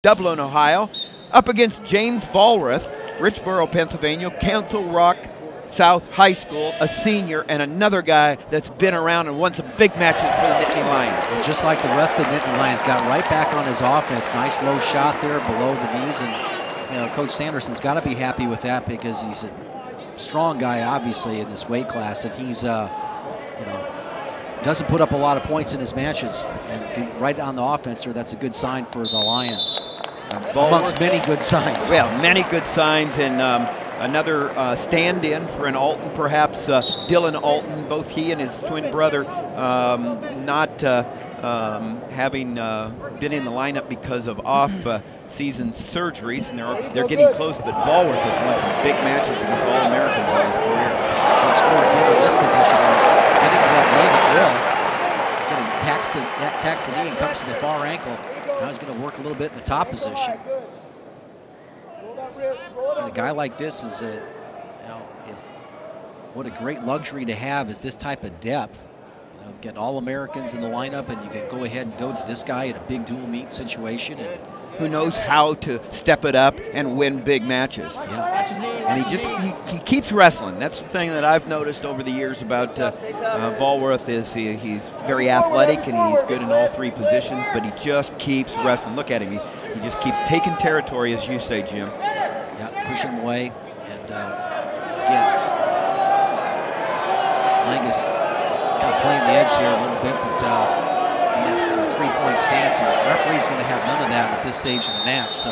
Dublin, Ohio, up against James Vollrath, Richboro, Pennsylvania, Council Rock South High School, a senior, and another guy that's been around and won some big matches for the Nittany Lions. And just like the rest of the Nittany Lions, got right back on his offense. Nice low shot there below the knees, and Coach Sanderson's got to be happy with that because he's a strong guy, obviously, in this weight class, and he's doesn't put up a lot of points in his matches. And right on the offense there, that's a good sign for the Lions. Amongst many good signs. Well, many good signs, and another stand-in for an Alton, perhaps Dylan Alton, both he and his twin brother not having been in the lineup because of off-season surgeries, and they're getting close, but Vollrath has won some big matches against All-Americans in his career. Should score again in this position. Getting to that leg at will. Getting tacks the knee and comes to the far ankle. Now he's going to work a little bit in the top position. And a guy like this is what a great luxury to have is this type of depth. Getting All-Americans in the lineup, and you can go ahead and go to this guy in a big dual meet situation. And who knows how to step it up and win big matches. Yeah. And he keeps wrestling. That's the thing that I've noticed over the years about Vollrath is he's very athletic and he's good in all three positions, but he just keeps wrestling. Look at him. He just keeps taking territory, as you say, Jim. Yeah, pushing him away. And again, Languis kind of playing the edge here a little bit, but in that three-point stance, and the referee's going to have none of that at this stage of the match. So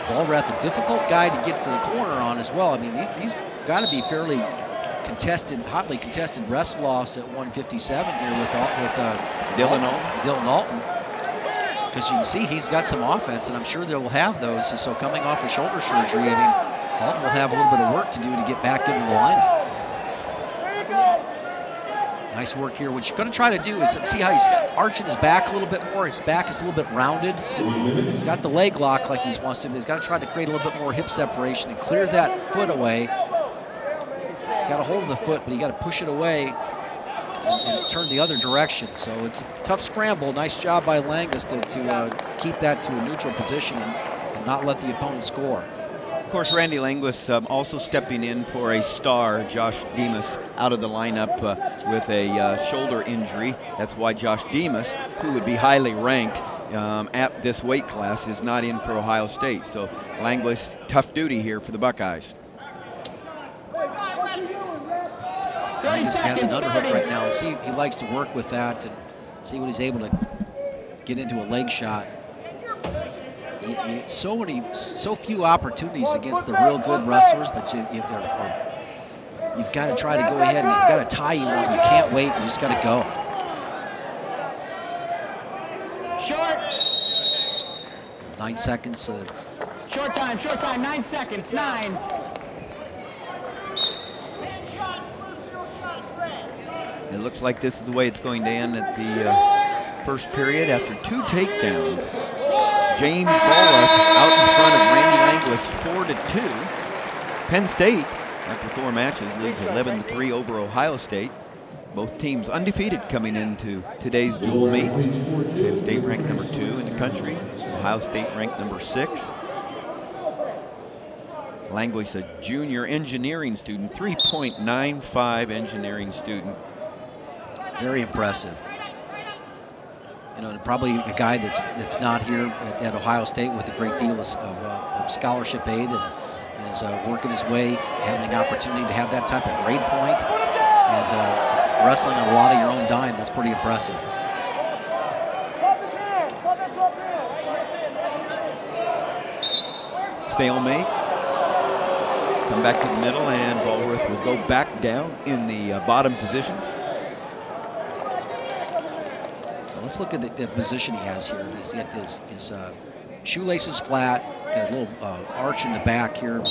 Vollrath, a difficult guy to get to the corner on as well. I mean, these got to be fairly contested, hotly contested wrestle-offs at 157 here with Dylan Alton. Dylan Alton. Because you can see he's got some offense, and I'm sure they'll have those. And so coming off of shoulder surgery, I mean, Alton will have a little bit of work to do to get back into the lineup. Nice work here. What you're going to try to do is see how he's arching his back a little bit more. His back is a little bit rounded. He's got the leg lock like he wants to, but he's got to try to create a little bit more hip separation and clear that foot away. He's got a hold of the foot, but you got to push it away and turn the other direction. So it's a tough scramble. Nice job by Languis to keep that to a neutral position and not let the opponent score. Of course, Randy Languis also stepping in for a star, Josh Demas, out of the lineup with a shoulder injury. That's why Josh Demas, who would be highly ranked at this weight class, is not in for Ohio State. So Languis, tough duty here for the Buckeyes. Languis has an underhook right now. Let's see if he likes to work with that and see what he's able to get into a leg shot. So few opportunities against the real good wrestlers that you've got to try to go ahead and you've got to tie you on. You can't wait. You just got to go. Short. 9 seconds. Short time, 9 seconds, 9. It looks like this is the way it's going to end at the first period after 2 takedowns. James Vollrath out in front of Randy Languis 4-2. Penn State, after 4 matches, leads 11-3 over Ohio State. Both teams undefeated coming into today's dual meet. Penn State ranked number 2 in the country. Ohio State ranked number 6. Languis, a junior engineering student, 3.95 engineering student. Very impressive. Probably a guy that's not here at Ohio State with a great deal of scholarship aid and is working his way, having the opportunity to have that type of grade point and wrestling on a lot of your own dime. That's pretty impressive. Stalemate. Come back to the middle, and Vollrath will go back down in the bottom position. Let's look at the position he has here. He's got his shoelaces flat, got a little arch in the back here, and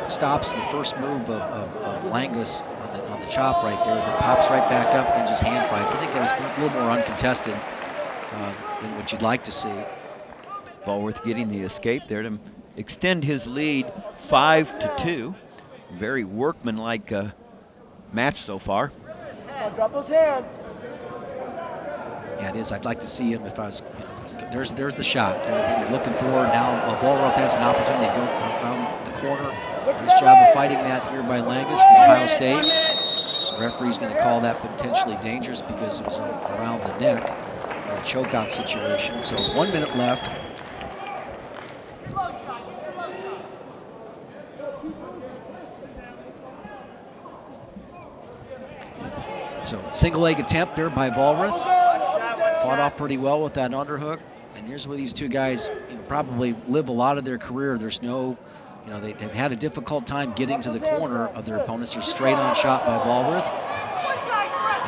he stops the first move of Languis on the chop right there, then pops right back up, and then just hand fights. I think that was a little more uncontested than what you'd like to see. Vollrath getting the escape there to extend his lead 5-2. Very workmanlike match so far. Drop those hands. Yeah, it is. I'd like to see him if I was, there's the shot. They're looking for now. Vollrath has an opportunity to go around the corner. Nice job of fighting that here by Languis from Ohio State. The referee's going to call that potentially dangerous because it was around the neck, a chokeout situation. So 1 minute left. So single leg attempt there by Vollrath. Fought off pretty well with that underhook. And here's where these two guys probably live a lot of their career. There's no, they've had a difficult time getting to the corner of their opponents. They're straight on shot by Vollrath.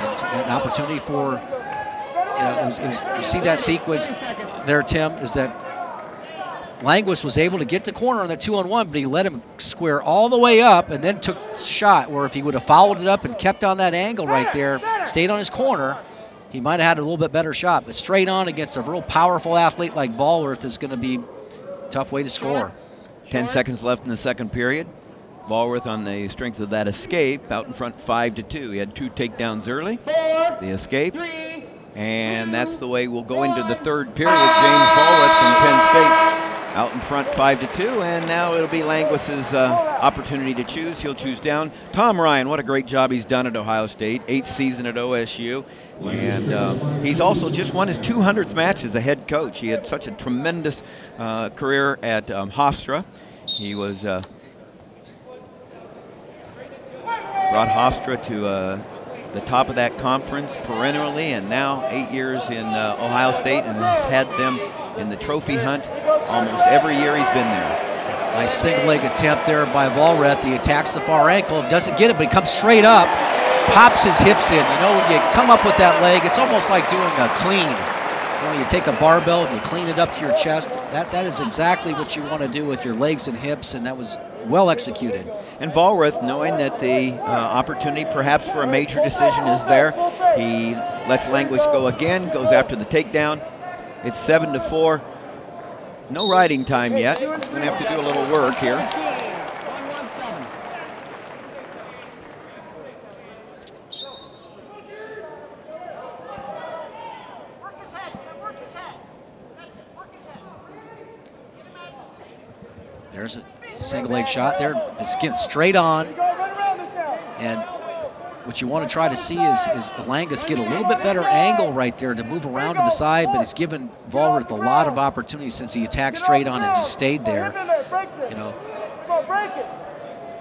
And it's an opportunity for, you see that sequence there, Tim, is that Languis was able to get the corner on the 2-on-1, but he let him square all the way up and then took the shot, where if he would have followed it up and kept on that angle right there, stayed on his corner, he might have had a little bit better shot. But straight on against a real powerful athlete like Vollrath is going to be a tough way to score. 10 seconds left in the second period. Vollrath on the strength of that escape, out in front 5-2. He had 2 takedowns early, the escape, and that's the way we'll go into the third period. James Vollrath from Penn State out in front 5-2, and now it'll be Languis's opportunity to choose. He'll choose down. Tom Ryan, what a great job he's done at Ohio State, 8th season at OSU, and he's also just won his 200th match as a head coach. He had such a tremendous career at Hofstra. He was brought Hofstra to the top of that conference perennially, and now 8 years in Ohio State, and has had them in the trophy hunt almost every year he's been there. Nice single leg attempt there by Vollrath. He attacks the far ankle, doesn't get it, but he comes straight up, pops his hips in. When you come up with that leg, it's almost like doing a clean. You take a barbell and you clean it up to your chest. That is exactly what you want to do with your legs and hips, and that was well executed. And Vollrath, knowing that the opportunity perhaps for a major decision is there, he lets Languis go again, goes after the takedown. It's 7-4. No riding time yet. He's going to have to do a little work here. There's a single leg shot there. It's getting straight on. And what you want to try to see is Languis get a little bit better angle right there to move around to the side, but it's given Vollrath a lot of opportunity since he attacked straight on and just stayed there.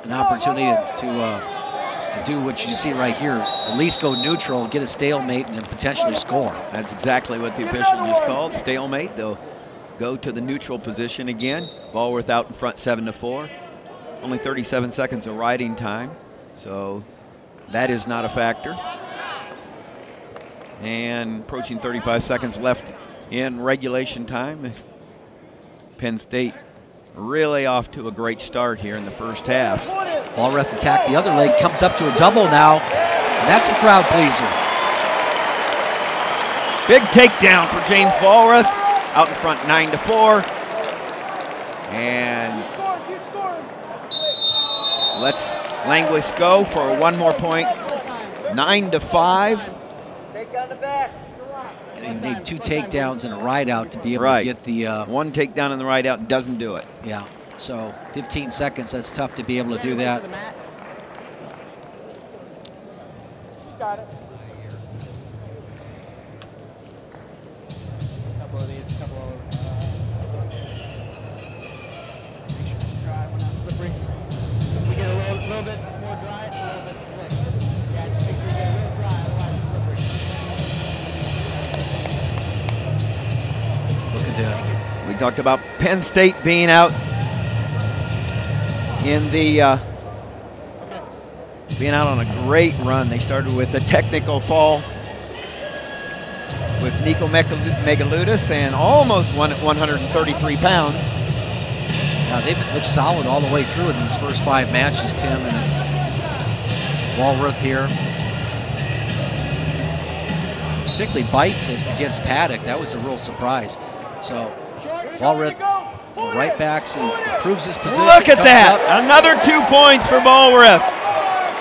An opportunity to do what you see right here, at least go neutral, get a stalemate, and then potentially score. That's exactly what the official just called, stalemate. They'll go to the neutral position again. Vollrath out in front 7-4. Only 37 seconds of riding time, so that is not a factor. And approaching 35 seconds left in regulation time. Penn State really off to a great start here in the first half. Vollrath attacked the other leg, comes up to a double now, and that's a crowd pleaser. Big takedown for James Vollrath, out in front 9-4. And let's Languis go for one more point, 9-5. Take down the back. You need 2 takedowns and a ride out to be able to get the... one takedown and the ride out doesn't do it. Yeah, so 15 seconds, that's tough to be able to do that. She's got it. Couple of these, couple of... Make sure it's dry, we're not slippery. If we get a little bit more dry, it's a little bit slick. Yeah, just make sure you get it real dry, otherwise it's slippery. Look at that. We talked about Penn State being out in the being out on a great run. They started with a technical fall with Nico Megaludis and almost won at 133 pounds. Now they've looked solid all the way through in these first 5 matches, Tim, and Vollrath here. Particularly bites it against Paddock. That was a real surprise. So Vollrath right back, so he improves his position. Look at that! Up. Another 2 points for Vollrath.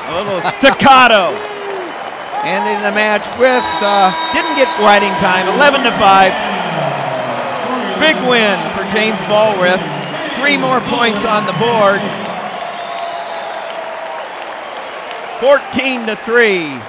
A little staccato. Ending the match with, didn't get riding time, 11-5. Big win for James Vollrath. 3 more points on the board. 14-3.